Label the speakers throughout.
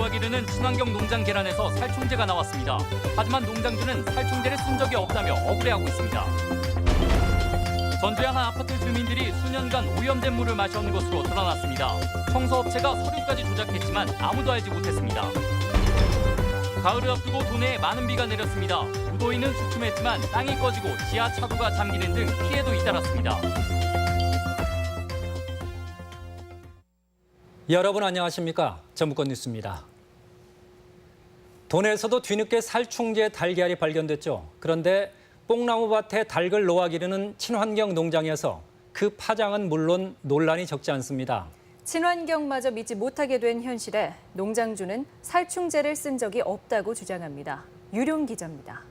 Speaker 1: 기르는 친환경 농장 계란에서 살충제가 나왔습니다. 하지만 농장주는 살충제를 쓴 적이 없다며 억울해하고 있습니다. 전주의 한 아파트 주민들이 수년간 오염된 물을 마셔온 것으로 드러났습니다. 청소업체가 서류까지 조작했지만 아무도 알지 못했습니다. 가을을 앞두고 도내에 많은 비가 내렸습니다. 무더위는 주춤했지만 땅이 꺼지고 지하 차도가 잠기는 등 피해도 잇따랐습니다.
Speaker 2: 여러분 안녕하십니까? 전북권 뉴스입니다. 도내에서도 뒤늦게 살충제 달걀이 발견됐죠. 그런데 뽕나무밭에 닭을 놓아 기르는 친환경 농장에서 그 파장은 물론 논란이 적지 않습니다.
Speaker 3: 친환경마저 믿지 못하게 된 현실에 농장주는 살충제를 쓴 적이 없다고 주장합니다. 유룡 기자입니다.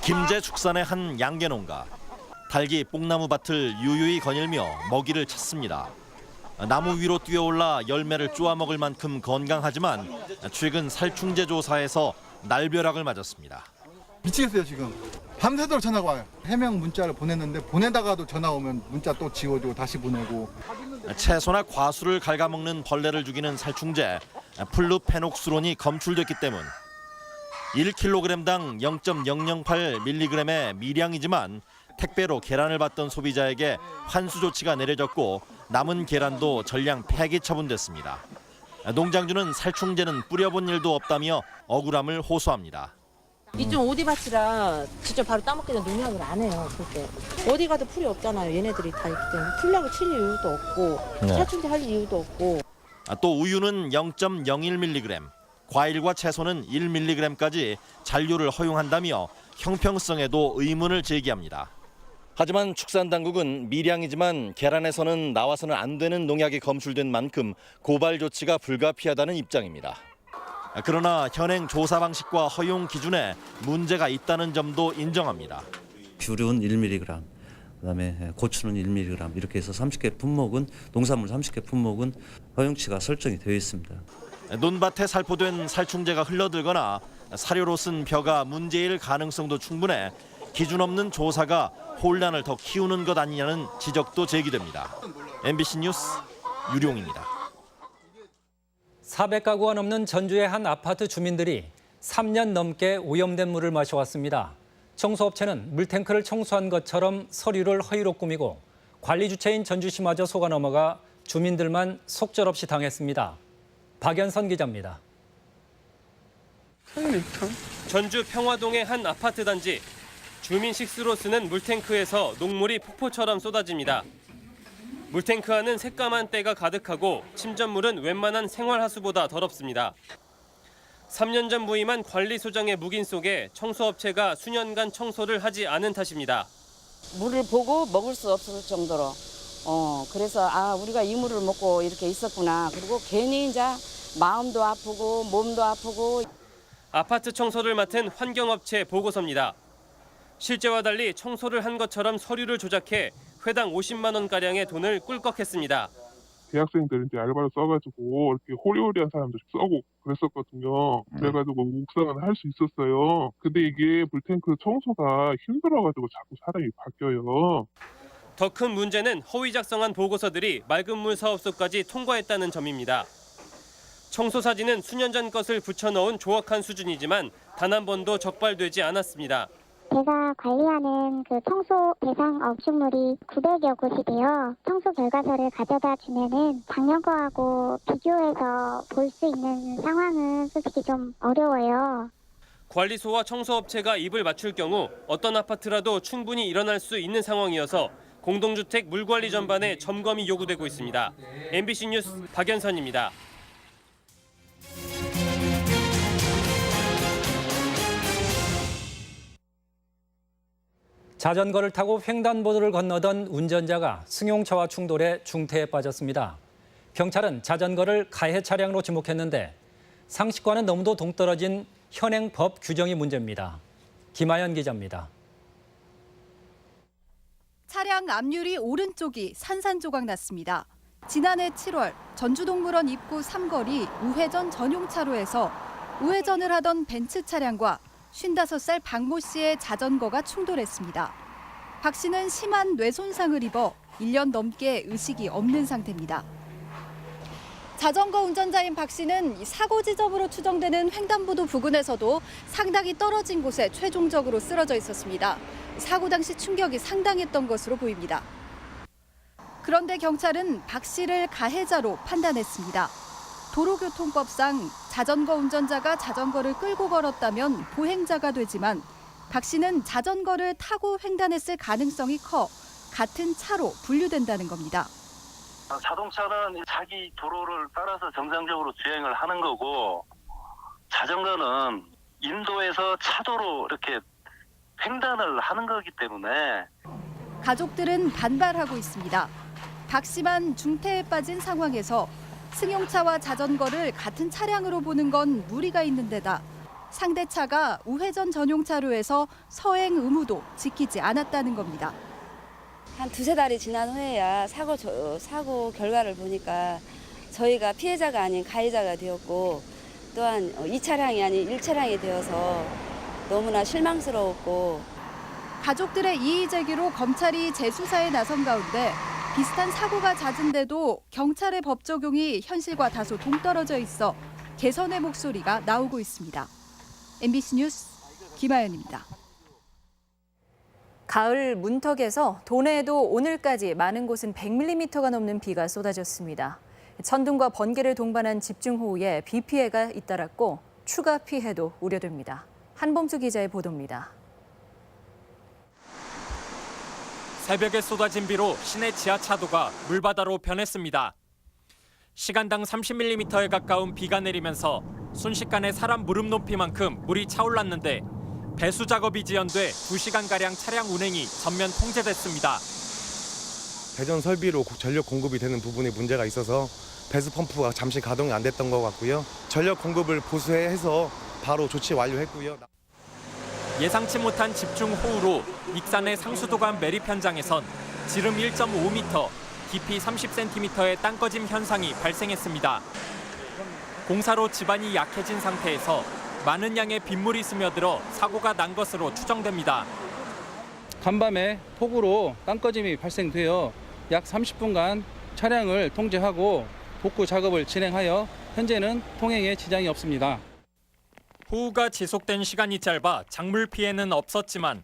Speaker 4: 김제 축산의 한 양계농가. 닭이 뽕나무밭을 유유히 거닐며 먹이를 찾습니다. 나무 위로 뛰어올라 열매를 쪼아 먹을 만큼 건강하지만 최근 살충제 조사에서 날벼락을 맞았습니다.
Speaker 5: 미치겠어요 지금. 밤새도록 전화가 와요. 해명 문자를 보냈는데 보내다가도 전화 오면 문자 또 지워주고 다시 보내고.
Speaker 4: 채소나 과수를 갉아먹는 벌레를 죽이는 살충제 플루페녹스론이 검출됐기 때문 1kg당 0.008mg의 미량이지만 택배로 계란을 받던 소비자에게 환수 조치가 내려졌고 남은 계란도 전량 폐기 처분됐습니다. 농장주는 살충제는 뿌려본 일도 없다며 억울함을 호소합니다.
Speaker 6: 이쪽 오디밭이라 직접 바로 따먹기는 농약을 안 해요. 그때 어디 가도 풀이 없잖아요. 얘네들이 다 있기 때문에 풀약을 칠 이유도 없고 살충제 할 이유도 없고.
Speaker 4: 또 우유는 0.01mg, 과일과 채소는 1mg까지 잔류를 허용한다며 형평성에도 의문을 제기합니다. 하지만 축산당국은 미량이지만 계란에서는 나와서는 안 되는 농약이 검출된 만큼 고발 조치가 불가피하다는 입장입니다. 그러나 현행 조사 방식과 허용 기준에 문제가 있다는 점도 인정합니다.
Speaker 7: 귤은 1mg, 그다음에 고추는 1mg 이렇게 해서 30개 품목은 농산물 30개 품목은 허용치가 설정이 되어 있습니다.
Speaker 4: 논밭에 살포된 살충제가 흘러들거나 사료로 쓴 벼가 문제일 가능성도 충분해 기준 없는 조사가 혼란을 더 키우는 것 아니냐는 지적도 제기됩니다. MBC 뉴스 유룡입니다.
Speaker 2: 400가구가 넘는 전주의 한 아파트 주민들이 3년 넘게 오염된 물을 마셔왔습니다. 청소업체는 물탱크를 청소한 것처럼 서류를 허위로 꾸미고 관리 주체인 전주시마저 속아 넘어가 주민들만 속절없이 당했습니다. 박연선 기자입니다.
Speaker 8: 전주 평화동의 한 아파트 단지. 주민 식수로 쓰는 물탱크에서 녹물이 폭포처럼 쏟아집니다. 물탱크 안은 새까만 때가 가득하고 침전물은 웬만한 생활하수보다 더럽습니다. 3년 전 부임한 관리소장의 묵인 속에 청소업체가 수년간 청소를 하지 않은 탓입니다.
Speaker 9: 물을 보고 먹을 수 없을 정도로 그래서 우리가 이 물을 먹고 이렇게 있었구나. 그리고 괜히 이제 마음도 아프고 몸도 아프고.
Speaker 8: 아파트 청소를 맡은 환경업체 보고서입니다. 실제와 달리 청소를 한 것처럼 서류를 조작해 회당 50만 원가량의 돈을 꿀꺽했습니다.
Speaker 10: 대학생들 이제 알바를 써가지고 이렇게 호리호리한 사람들 써고 그랬었거든요. 그래가지고 묵상은 할 수 있었어요. 근데 이게 물탱크 청소가 힘들어가지고 자꾸 사람이 바뀌어요.
Speaker 8: 더 큰 문제는 허위 작성한 보고서들이 맑은 물 사업소까지 통과했다는 점입니다. 청소 사진은 수년 전 것을 붙여넣은 조악한 수준이지만 단 한 번도 적발되지 않았습니다.
Speaker 11: 제가 관리하는 그 청소 대상 업주물이 900여 곳이고요. 청소 결과서를 가져다 주면은 작년 거하고 비교해서 볼 수 있는 상황은 솔직히 좀 어려워요.
Speaker 8: 관리소와 청소업체가 입을 맞출 경우 어떤 아파트라도 충분히 일어날 수 있는 상황이어서 공동주택 물관리 전반에 점검이 요구되고 있습니다. MBC 뉴스 박연선입니다.
Speaker 2: 자전거를 타고 횡단보도를 건너던 운전자가 승용차와 충돌해 중태에 빠졌습니다. 경찰은 자전거를 가해 차량으로 지목했는데 상식과는 너무도 동떨어진 현행 법 규정이 문제입니다. 김아연 기자입니다.
Speaker 12: 차량 앞유리 오른쪽이 산산조각 났습니다. 지난해 7월 전주동물원 입구 삼거리 우회전 전용차로에서 우회전을 하던 벤츠 차량과 55살 박모 씨의 자전거가 충돌했습니다. 박 씨는 심한 뇌 손상을 입어 1년 넘게 의식이 없는 상태입니다. 자전거 운전자인 박 씨는 사고 지점으로 추정되는 횡단보도 부근에서도 상당히 떨어진 곳에 최종적으로 쓰러져 있었습니다. 사고 당시 충격이 상당했던 것으로 보입니다. 그런데 경찰은 박 씨를 가해자로 판단했습니다. 도로교통법상 자전거 운전자가 자전거를 끌고 걸었다면 보행자가 되지만 박 씨는 자전거를 타고 횡단했을 가능성이 커 같은 차로 분류된다는 겁니다.
Speaker 13: 자동차는 자기 도로를 따라서 정상적으로 주행을 하는 거고 자전거는 인도에서 차도로 이렇게 횡단을 하는 거기 때문에
Speaker 12: 가족들은 반발하고 있습니다. 박 씨만 중태에 빠진 상황에서 승용차와 자전거를 같은 차량으로 보는 건 무리가 있는 데다 상대 차가 우회전 전용차로에서 서행 의무도 지키지 않았다는 겁니다.
Speaker 9: 한 두세 달이 지난 후에야 사고 결과를 보니까 저희가 피해자가 아닌 가해자가 되었고 또한 2차량이 아닌 1차량이 되어서 너무나 실망스러웠고
Speaker 12: 가족들의 이의 제기로 검찰이 재수사에 나선 가운데 비슷한 사고가 잦은데도 경찰의 법 적용이 현실과 다소 동떨어져 있어 개선의 목소리가 나오고 있습니다. MBC 뉴스 김아연입니다.
Speaker 3: 가을 문턱에서 도내에도 오늘까지 많은 곳은 100mm가 넘는 비가 쏟아졌습니다. 천둥과 번개를 동반한 집중호우에 비 피해가 잇따랐고 추가 피해도 우려됩니다. 한범수 기자의 보도입니다.
Speaker 8: 새벽에 쏟아진 비로 시내 지하차도가 물바다로 변했습니다. 시간당 30mm에 가까운 비가 내리면서 순식간에 사람 무릎 높이만큼 물이 차올랐는데 배수 작업이 지연돼 2시간가량 차량 운행이 전면 통제됐습니다.
Speaker 14: 배전 설비로 전력 공급이 되는 부분에 문제가 있어서 배수 펌프가 잠시 가동이 안 됐던 것 같고요. 전력 공급을 보수해서 바로 조치 완료했고요.
Speaker 8: 예상치 못한 집중호우로 익산의 상수도관 매립 현장에선 지름 1.5m, 깊이 30cm의 땅꺼짐 현상이 발생했습니다. 공사로 지반이 약해진 상태에서 많은 양의 빗물이 스며들어 사고가 난 것으로 추정됩니다.
Speaker 15: 간밤에 폭우로 땅꺼짐이 발생되어 약 30분간 차량을 통제하고 복구 작업을 진행하여 현재는 통행에 지장이 없습니다.
Speaker 8: 호우가 지속된 시간이 짧아 작물 피해는 없었지만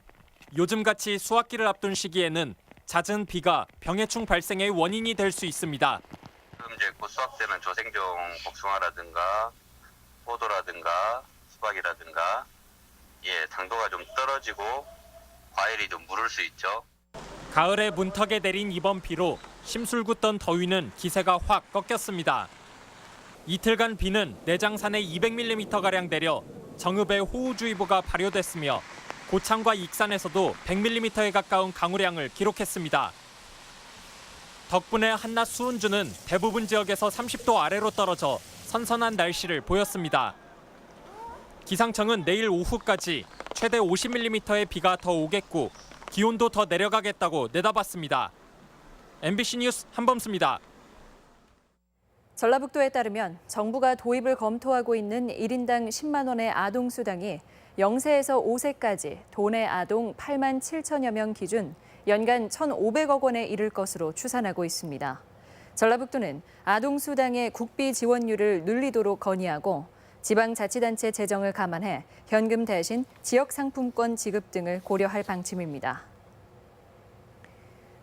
Speaker 8: 요즘같이 수확기를 앞둔 시기에는 잦은 비가 병해충 발생의 원인이 될 수 있습니다.
Speaker 13: 이제 곧 수확되는 조생종 복숭아라든가 포도라든가 수박이라든가 당도가 좀 떨어지고 과일이 좀 무를 수 있죠.
Speaker 8: 가을에 문턱에 내린 이번 비로 심술궂던 더위는 기세가 확 꺾였습니다. 이틀간 비는 내장산에 200mm가량 내려 정읍에 호우주의보가 발효됐으며 고창과 익산에서도 100mm에 가까운 강우량을 기록했습니다. 덕분에 한낮 수은주는 대부분 지역에서 30도 아래로 떨어져 선선한 날씨를 보였습니다. 기상청은 내일 오후까지 최대 50mm의 비가 더 오겠고 기온도 더 내려가겠다고 내다봤습니다. MBC 뉴스 한범수입니다.
Speaker 3: 전라북도에 따르면 정부가 도입을 검토하고 있는 1인당 10만 원의 아동수당이 0세에서 5세까지 도내 아동 8만 7천여 명 기준 연간 1,500억 원에 이를 것으로 추산하고 있습니다. 전라북도는 아동수당의 국비 지원율을 늘리도록 건의하고 지방자치단체 재정을 감안해 현금 대신 지역상품권 지급 등을 고려할 방침입니다.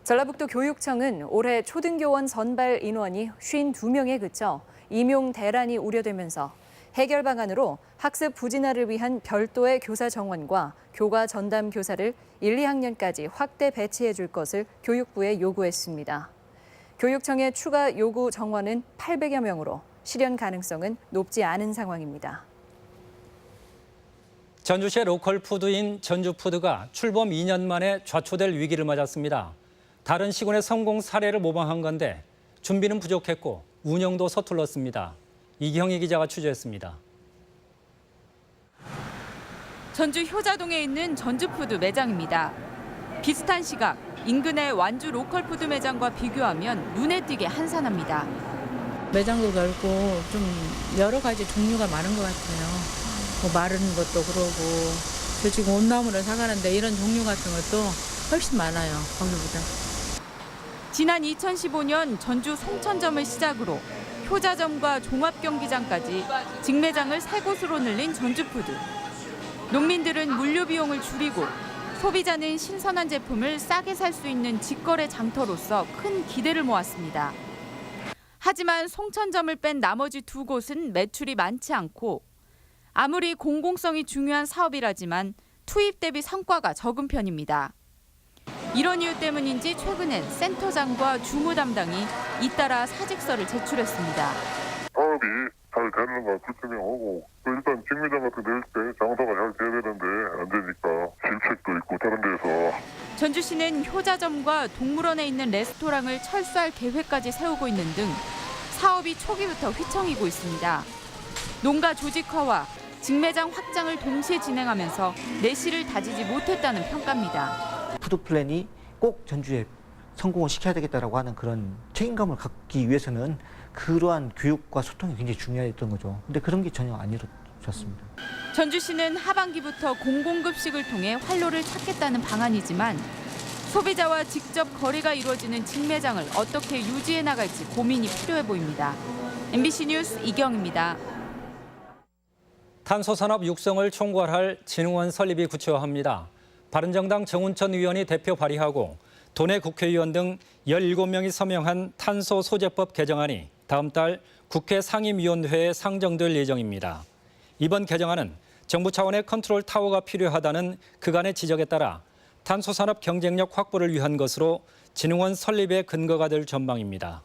Speaker 3: 전라북도 교육청은 올해 초등교원 선발 인원이 52명에 그쳐 임용 대란이 우려되면서 해결 방안으로 학습 부진화를 위한 별도의 교사 정원과 교과 전담 교사를 1, 2학년까지 확대 배치해 줄 것을 교육부에 요구했습니다. 교육청의 추가 요구 정원은 800여 명으로 실현 가능성은 높지 않은 상황입니다.
Speaker 2: 전주시의 로컬 푸드인 전주푸드가 출범 2년 만에 좌초될 위기를 맞았습니다. 다른 시군의 성공 사례를 모방한 건데 준비는 부족했고 운영도 서툴렀습니다. 이경희 기자가 취재했습니다.
Speaker 16: 전주 효자동에 있는 전주푸드 매장입니다. 비슷한 시각 인근의 완주 로컬푸드 매장과 비교하면 눈에 띄게 한산합니다.
Speaker 6: 매장도 넓고 좀 여러 가지 종류가 많은 것 같아요. 뭐 마른 것도 그러고 저 지금 온나물을 사가는데 이런 종류 같은 것도 훨씬 많아요, 거기보다.
Speaker 16: 지난 2015년 전주 송천점을 시작으로 효자점과 종합경기장까지 직매장을 3곳으로 늘린 전주푸드. 농민들은 물류 비용을 줄이고 소비자는 신선한 제품을 싸게 살 수 있는 직거래 장터로서 큰 기대를 모았습니다. 하지만 송천점을 뺀 나머지 2곳은 매출이 많지 않고 아무리 공공성이 중요한 사업이라지만 투입 대비 성과가 적은 편입니다. 이런 이유 때문인지 최근엔 센터장과 주무 담당이 잇따라 사직서를 제출했습니다.
Speaker 10: 사업이 잘 되는가 불투명하고 또 일단 직매장 같은 데 낼 때 장사가 잘 돼야 되는데 안 되니까 실책도 있고 다른 데서.
Speaker 16: 전주시는 효자점과 동물원에 있는 레스토랑을 철수할 계획까지 세우고 있는 등 사업이 초기부터 휘청이고 있습니다. 농가 조직화와 직매장 확장을 동시에 진행하면서 내실을 다지지 못했다는 평가입니다.
Speaker 17: 푸드 플랜이 꼭 전주에 성공을 시켜야 되겠다라고 하는 그런 책임감을 갖기 위해서는 그러한 교육과 소통이 굉장히 중요했던 거죠. 근데 그런 게 전혀 안 이루어졌습니다.
Speaker 16: 전주시는 하반기부터 공공급식을 통해 활로를 찾겠다는 방안이지만 소비자와 직접 거래가 이루어지는 직매장을 어떻게 유지해 나갈지 고민이 필요해 보입니다. MBC 뉴스 이경입니다.
Speaker 2: 탄소산업 육성을 총괄할 진흥원 설립이 구체화합니다. 바른정당 정운천 의원이 대표 발의하고 도내 국회의원 등 17명이 서명한 탄소소재법 개정안이 다음 달 국회 상임위원회에 상정될 예정입니다. 이번 개정안은 정부 차원의 컨트롤 타워가 필요하다는 그간의 지적에 따라 탄소산업 경쟁력 확보를 위한 것으로 진흥원 설립의 근거가 될 전망입니다.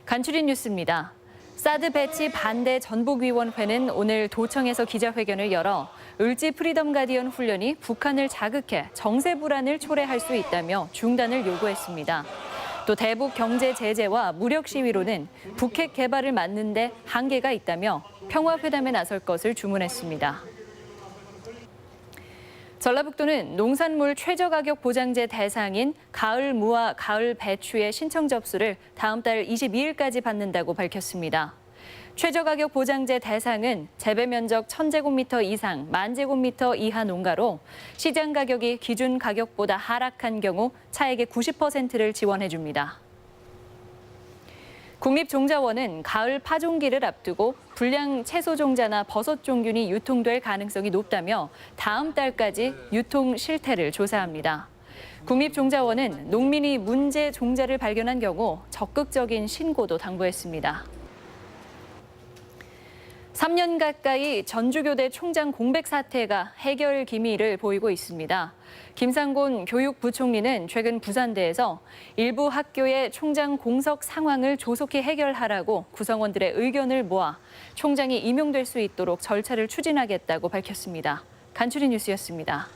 Speaker 3: 간추린 뉴스입니다. 사드 배치 반대 전북위원회는 오늘 도청에서 기자회견을 열어 을지 프리덤 가디언 훈련이 북한을 자극해 정세 불안을 초래할 수 있다며 중단을 요구했습니다. 또 대북 경제 제재와 무력 시위로는 북핵 개발을 막는 데 한계가 있다며 평화회담에 나설 것을 주문했습니다. 전라북도는 농산물 최저가격 보장제 대상인 가을 무와 가을 배추의 신청 접수를 다음 달 22일까지 받는다고 밝혔습니다. 최저가격 보장제 대상은 재배 면적 1000제곱미터 이상, 10,000제곱미터 이하 농가로 시장 가격이 기준 가격보다 하락한 경우 차액의 90%를 지원해 줍니다. 국립종자원은 가을 파종기를 앞두고 불량 채소 종자나 버섯 종균이 유통될 가능성이 높다며 다음 달까지 유통 실태를 조사합니다. 국립종자원은 농민이 문제 종자를 발견한 경우 적극적인 신고도 당부했습니다. 3년 가까이 전주교대 총장 공백 사태가 해결 기미를 보이고 있습니다. 김상곤 교육부총리는 최근 부산대에서 일부 학교의 총장 공석 상황을 조속히 해결하라고 구성원들의 의견을 모아 총장이 임용될 수 있도록 절차를 추진하겠다고 밝혔습니다. 간추린 뉴스였습니다.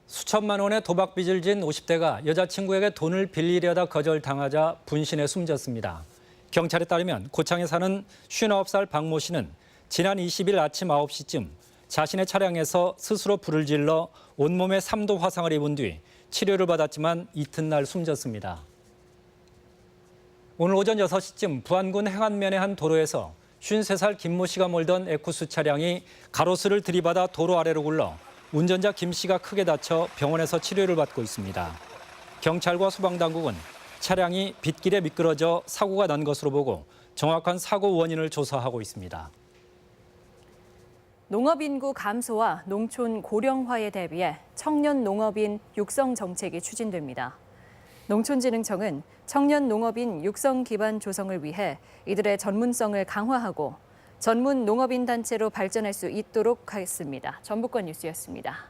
Speaker 2: 수천만 원의 도박 빚을 진 50대가 여자친구에게 돈을 빌리려다 거절당하자 분신해 숨졌습니다. 경찰에 따르면 고창에 사는 59살 박모 씨는 지난 20일 아침 9시쯤 자신의 차량에서 스스로 불을 질러 온몸에 3도 화상을 입은 뒤 치료를 받았지만 이튿날 숨졌습니다. 오늘 오전 6시쯤 부안군 행안면의 한 도로에서 53살 김모 씨가 몰던 에쿠스 차량이 가로수를 들이받아 도로 아래로 굴러 운전자 김 씨가 크게 다쳐 병원에서 치료를 받고 있습니다. 경찰과 소방당국은 차량이 빗길에 미끄러져 사고가 난 것으로 보고 정확한 사고 원인을 조사하고 있습니다.
Speaker 3: 농업 인구 감소와 농촌 고령화에 대비해 청년 농업인 육성 정책이 추진됩니다. 농촌진흥청은 청년 농업인 육성 기반 조성을 위해 이들의 전문성을 강화하고 전문 농업인 단체로 발전할 수 있도록 하겠습니다. 전북권 뉴스였습니다.